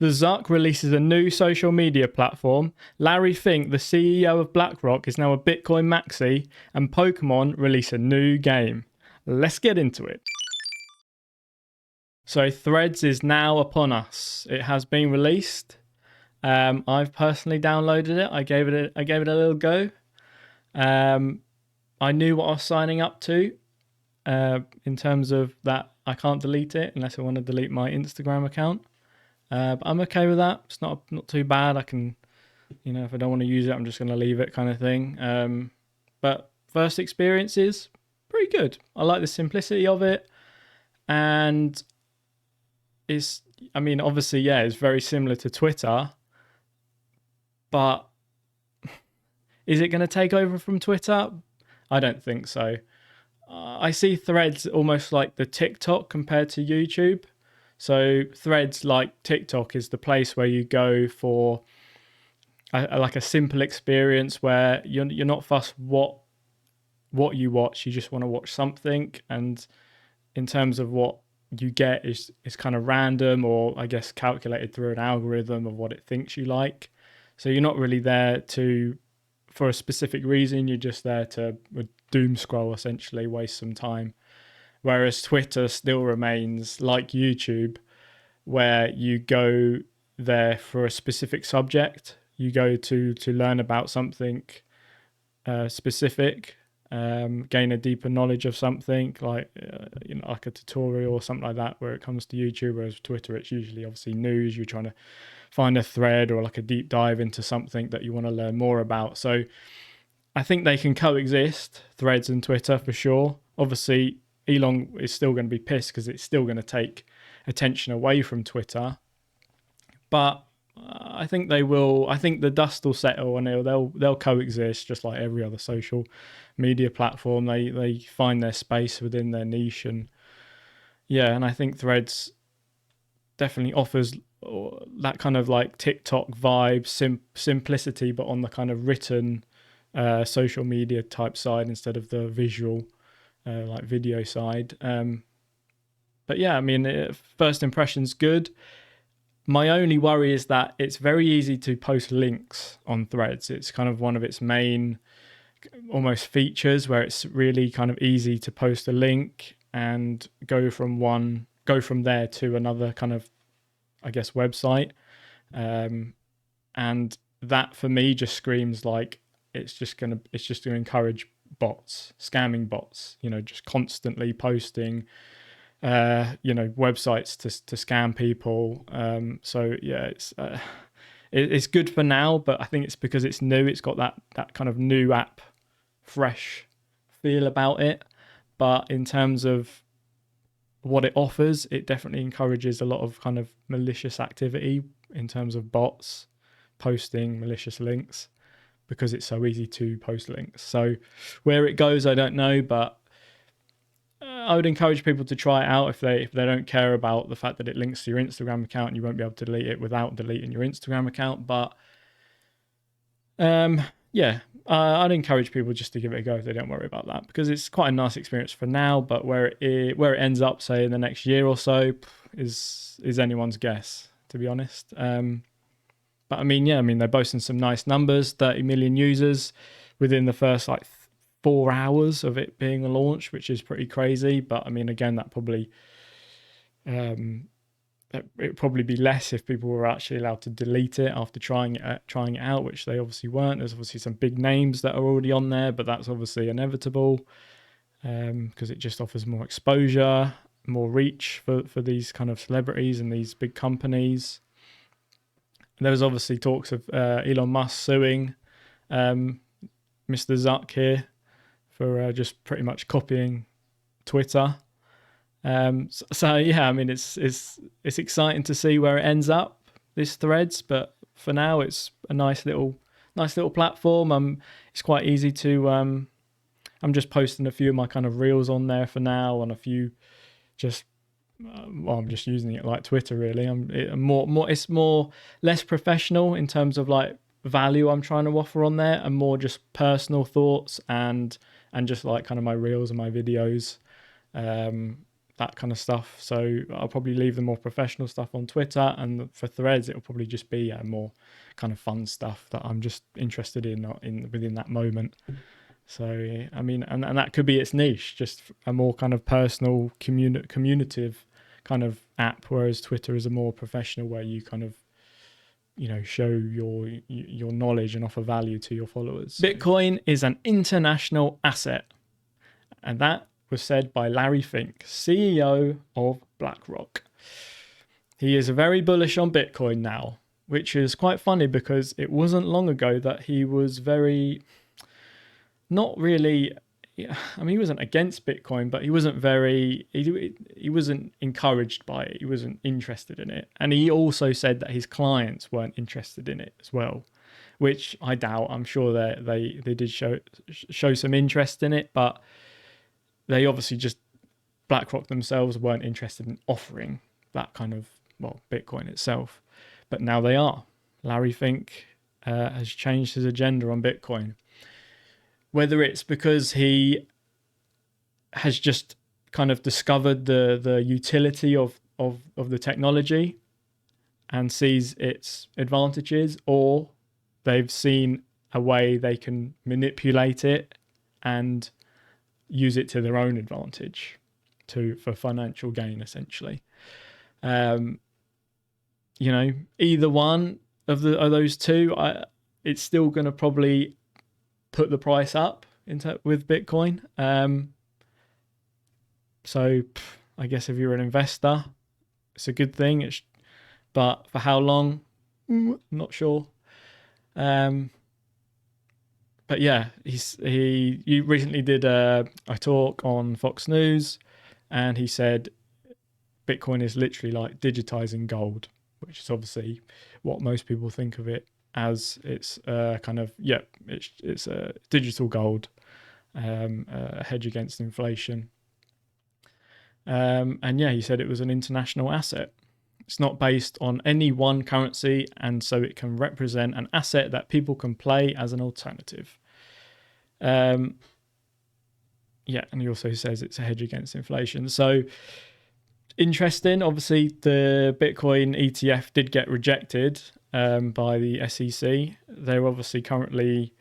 The Zuck releases a new social media platform. Larry Fink, the CEO of BlackRock, is now a Bitcoin maxi, and Pokemon release a new game. Let's get into it. So Threads is now upon us. It has been released. I've personally downloaded it. I gave it a little go. I knew what I was signing up to. In terms of that, I can't delete it unless I want to delete my Instagram account. But I'm okay with that. It's not too bad. I can, if I don't want to use it, I'm just going to leave it, kind of thing. But first experience is pretty good. I like the simplicity of it, and obviously, it's very similar to Twitter. But is it going to take over from Twitter? I don't think so. I see Threads almost like the TikTok compared to YouTube. So Threads, like TikTok, is the place where you go for a simple experience where you're not fussed what you watch. You just want to watch something, and in terms of what you get is kind of random, or I guess calculated through an algorithm of what it thinks you like. So you're not really there for a specific reason. You're just there to doom scroll, essentially, waste some time. Whereas Twitter still remains like YouTube, where you go there for a specific subject. You go to learn about something specific, gain a deeper knowledge of something, like like a tutorial or something like that. Where it comes to YouTube, whereas Twitter, it's usually obviously news. You're trying to find a thread or like a deep dive into something that you want to learn more about. So I think they can coexist, Threads and Twitter, for sure. Obviously, Elon is still going to be pissed because it's still going to take attention away from Twitter. But I think they will. I think the dust will settle and they'll coexist just like every other social media platform. They find their space within their niche, and I think Threads definitely offers that kind of like TikTok vibe, simplicity, but on the kind of written social media type side instead of the visual like video side. But first impression's good. My only worry is that it's very easy to post links on Threads. It's kind of one of its main almost features, where it's really kind of easy to post a link and go from there to another kind of, I guess, website. And that for me just screams like it's just going to encourage bots, scamming bots, just constantly posting websites to scam people. It's good for now, but I think it's because it's new. It's got that kind of new app, fresh feel about it. But in terms of what it offers, it definitely encourages a lot of kind of malicious activity in terms of bots posting malicious links, because it's so easy to post links. So where it goes, I don't know, but I would encourage people to try it out if they don't care about the fact that it links to your Instagram account and you won't be able to delete it without deleting your Instagram account. But I'd encourage people just to give it a go if they don't worry about that, because it's quite a nice experience for now. But where it ends up, say, in the next year or so, is anyone's guess, to be honest. But they're boasting some nice numbers: 30 million users within the first 4 hours of it being launched, which is pretty crazy. But again, that probably it'd probably be less if people were actually allowed to delete it after trying it out, which they obviously weren't. There's obviously some big names that are already on there, but that's obviously inevitable because it just offers more exposure, more reach for these kind of celebrities and these big companies. There was obviously talks of Elon Musk suing Mr. Zuck here for just pretty much copying Twitter. It's exciting to see where it ends up, this Threads, but for now it's a nice little platform. It's quite easy to I'm just posting a few of my kind of reels on there for now, and a few just I'm just using it like Twitter, really. It's less professional in terms of like value I'm trying to offer on there, and more just personal thoughts and just like kind of my reels and my videos. that kind of stuff. So I'll probably leave the more professional stuff on Twitter, and for Threads, it'll probably just be more kind of fun stuff that I'm just interested in within that moment. So I mean, and that could be its niche, just a more kind of personal, communicative kind of app, whereas Twitter is a more professional, where you kind of, you know, show your knowledge and offer value to your followers. Bitcoin is an international asset, and that was said by Larry Fink, CEO of BlackRock. He is very bullish on Bitcoin now, which is quite funny because it wasn't long ago that he was very, not really, I mean, he wasn't against Bitcoin, but he wasn't very, he wasn't encouraged by it. He wasn't interested in it. And he also said that his clients weren't interested in it as well, which I doubt. I'm sure that they did show some interest in it, but they obviously just, BlackRock themselves weren't interested in offering that kind of, well, Bitcoin itself. But now they are. Larry Fink has changed his agenda on Bitcoin. Whether it's because he has just kind of discovered the utility of the technology and sees its advantages, or they've seen a way they can manipulate it and use it to their own advantage for financial gain, essentially. You know, either one of those two, it's still going to probably put the price up with Bitcoin. So I guess if you're an investor, it's a good thing. But for how long, I'm not sure. But yeah, he recently did a talk on Fox News, and he said Bitcoin is literally like digitizing gold, which is obviously what most people think of it as. It's kind of, yeah, it's a digital gold, a hedge against inflation. And yeah, he said it was an international asset. It's not based on any one currency, and so it can represent an asset that people can play as an alternative. Yeah, and he also says it's a hedge against inflation. So interesting. Obviously, the Bitcoin ETF did get rejected by the SEC. They're obviously currently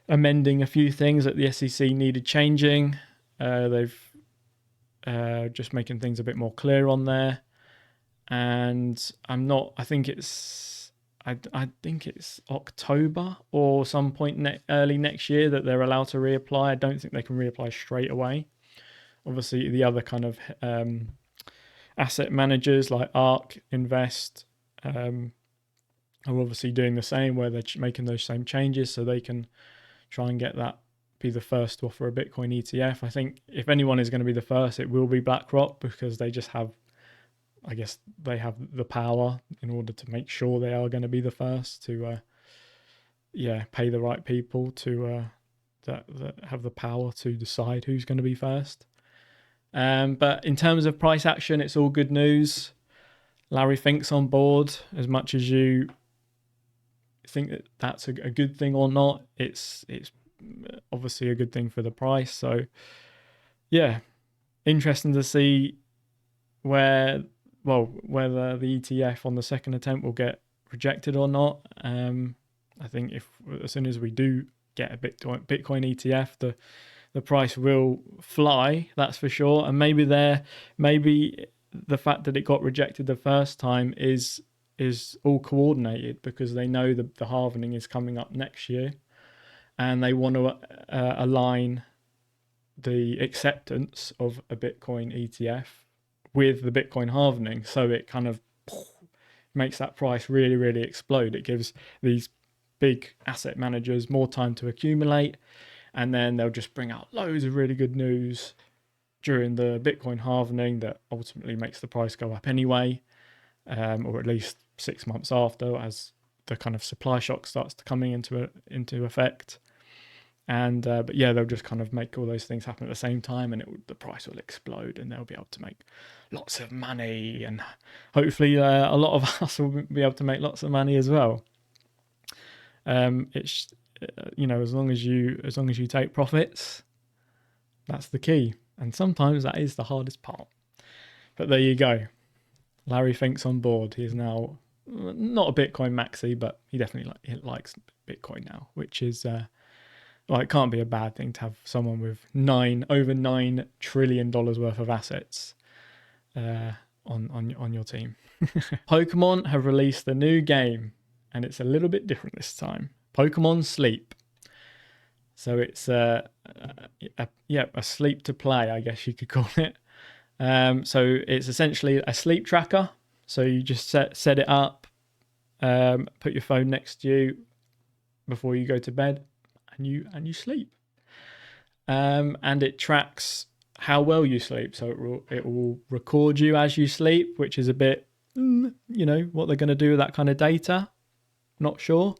amending a few things that the SEC needed changing. They've just making things a bit more clear on there. And I think it's October or some point early next year that they're allowed to reapply. I don't think they can reapply straight away. Obviously, the other kind of asset managers like ARK Invest are obviously doing the same, where they're making those same changes so they can try and be the first to offer a Bitcoin ETF. I think if anyone is going to be the first, it will be BlackRock, because they just have, I guess they have the power in order to make sure they are going to be the first to, pay the right people to that have the power to decide who's going to be first. But in terms of price action, it's all good news. Larry Fink's on board. As much as you think that that's a good thing or not, it's obviously a good thing for the price. So yeah, interesting to see whether the ETF on the second attempt will get rejected or not. I think as soon as we do get a Bitcoin ETF, the price will fly, that's for sure. And maybe the fact that it got rejected the first time is all coordinated, because they know the halvening is coming up next year, and they want to align the acceptance of a Bitcoin ETF with the Bitcoin halvening, so it kind of makes that price really, really explode. It gives these big asset managers more time to accumulate, and then they'll just bring out loads of really good news during the Bitcoin halvening that ultimately makes the price go up anyway, or at least 6 months after, as the kind of supply shock starts to coming into effect. And but yeah, they'll just kind of make all those things happen at the same time, and the price will explode, and they'll be able to make lots of money, and hopefully a lot of us will be able to make lots of money as well. It's as long as you take profits, that's the key, and sometimes that is the hardest part. But there you go. Larry Fink's on board. He's now not a Bitcoin maxi, but he definitely likes Bitcoin now, which is well, it can't be a bad thing to have someone with over $9 trillion worth of assets on your team. Pokemon have released a new game, and it's a little bit different this time. Pokemon Sleep. So it's a sleep to play, I guess you could call it. So it's essentially a sleep tracker. So you just set it up, put your phone next to you before you go to bed, and you sleep. And it tracks how well you sleep. So it will record you as you sleep, which is a bit, what they're going to do with that kind of data. Not sure.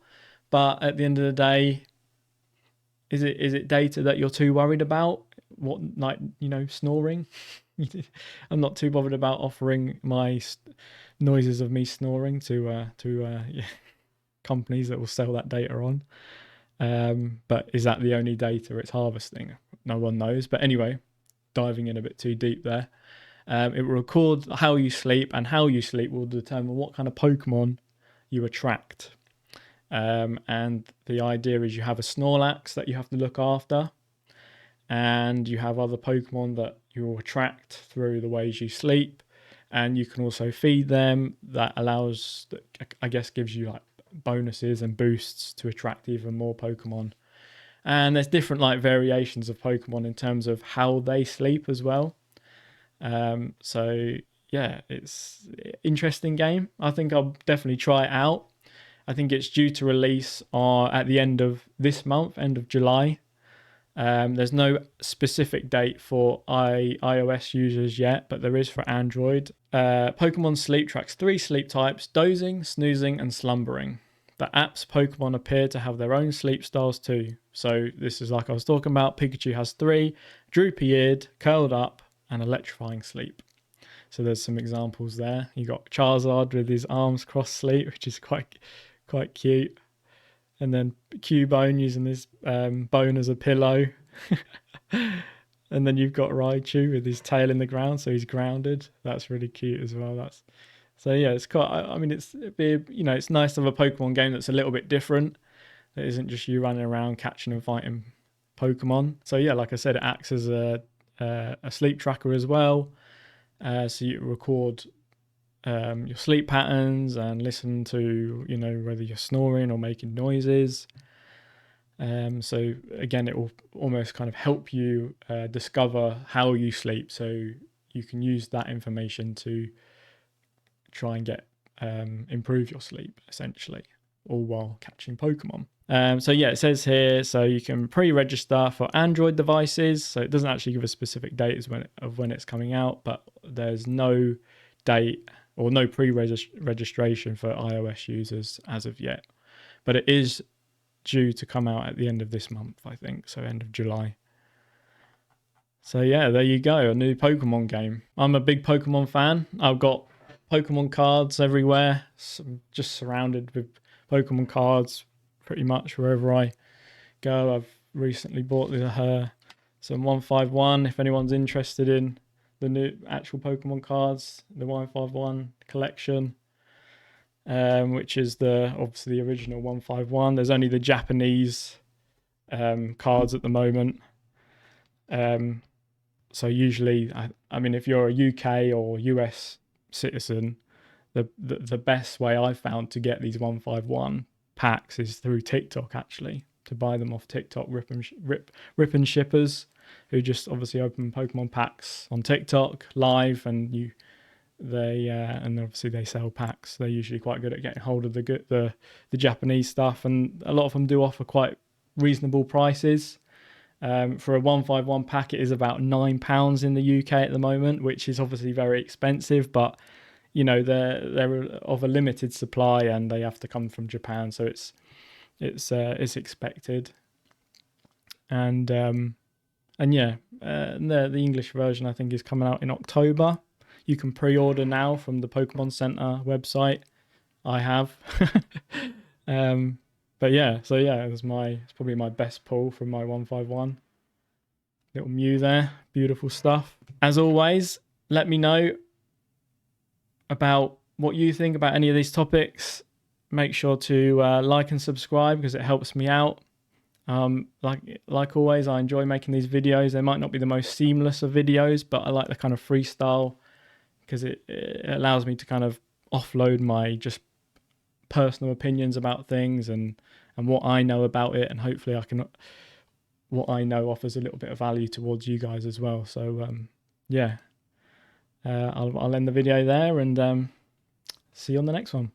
But at the end of the day, is it data that you're too worried about? What, like, snoring? I'm not too bothered about offering my noises of me snoring to companies that will sell that data on. But is that the only data it's harvesting? No one knows. But anyway, diving in a bit too deep there. It will record how you sleep, and how you sleep will determine what kind of Pokemon you attract. And the idea is you have a Snorlax that you have to look after, and you have other Pokemon that you will attract through the ways you sleep, and you can also feed them. That gives you like bonuses and boosts to attract even more Pokemon. And there's different like variations of Pokemon in terms of how they sleep as well. So yeah, it's an interesting game. I think I'll definitely try it out. I think it's due to release at the end of this month, end of July. There's no specific date for iOS users yet, but there is for Android. Pokemon Sleep tracks 3 sleep types: dozing, snoozing, and slumbering. The app's Pokemon appear to have their own sleep styles too. So this is like I was talking about. Pikachu has 3: droopy-eared, curled up, and electrifying sleep. So there's some examples there. You got Charizard with his arms crossed sleep, which is quite cute. And then Cubone using his bone as a pillow. And then you've got Raichu with his tail in the ground, so he's grounded. That's really cute as well. It's quite. I mean, it's nice to have a Pokemon game that's a little bit different. It isn't just you running around catching and fighting Pokemon. So yeah, like I said, it acts as a sleep tracker as well. So you record your sleep patterns and listen to whether you're snoring or making noises. So again, it will almost kind of help you discover how you sleep, so you can use that information to try and get improve your sleep, essentially, all while catching Pokemon. So yeah, it says here, so you can pre-register for Android devices. So it doesn't actually give a specific date of when it's coming out, but there's no date or no pre-registration for iOS users as of yet. But it is due to come out at the end of this month, I think, so end of July. So yeah, there you go, a new Pokemon game. I'm a big Pokemon fan. I've got Pokemon cards everywhere. So I'm just surrounded with Pokemon cards pretty much wherever I go. I've recently bought some 151, if anyone's interested in the new actual Pokemon cards, the 151 collection, which is obviously the original 151. There's only the Japanese cards at the moment. So usually, I mean, if you're a UK or US citizen, the best way I've found to get these 151 packs is through TikTok, actually, to buy them off TikTok rip and shippers who just obviously open Pokemon packs on TikTok live, and and obviously they sell packs. They're usually quite good at getting hold of the Japanese stuff, and a lot of them do offer quite reasonable prices. For a 151 pack, it is about £9 in the UK at the moment, which is obviously very expensive, but they're of a limited supply and they have to come from Japan, so it's expected. And yeah, the English version I think is coming out in October. You can pre-order now from the Pokemon Center website. I have. But yeah, so yeah, it's probably my best pull from my 151. Little Mew there, beautiful stuff. As always, let me know about what you think about any of these topics. Make sure to like and subscribe because it helps me out. Like always, I enjoy making these videos. They might not be the most seamless of videos, but I like the kind of freestyle because it allows me to kind of offload my just personal opinions about things and what I know about it, and hopefully what I know offers a little bit of value towards you guys as well. So yeah, I'll end the video there and see you on the next one.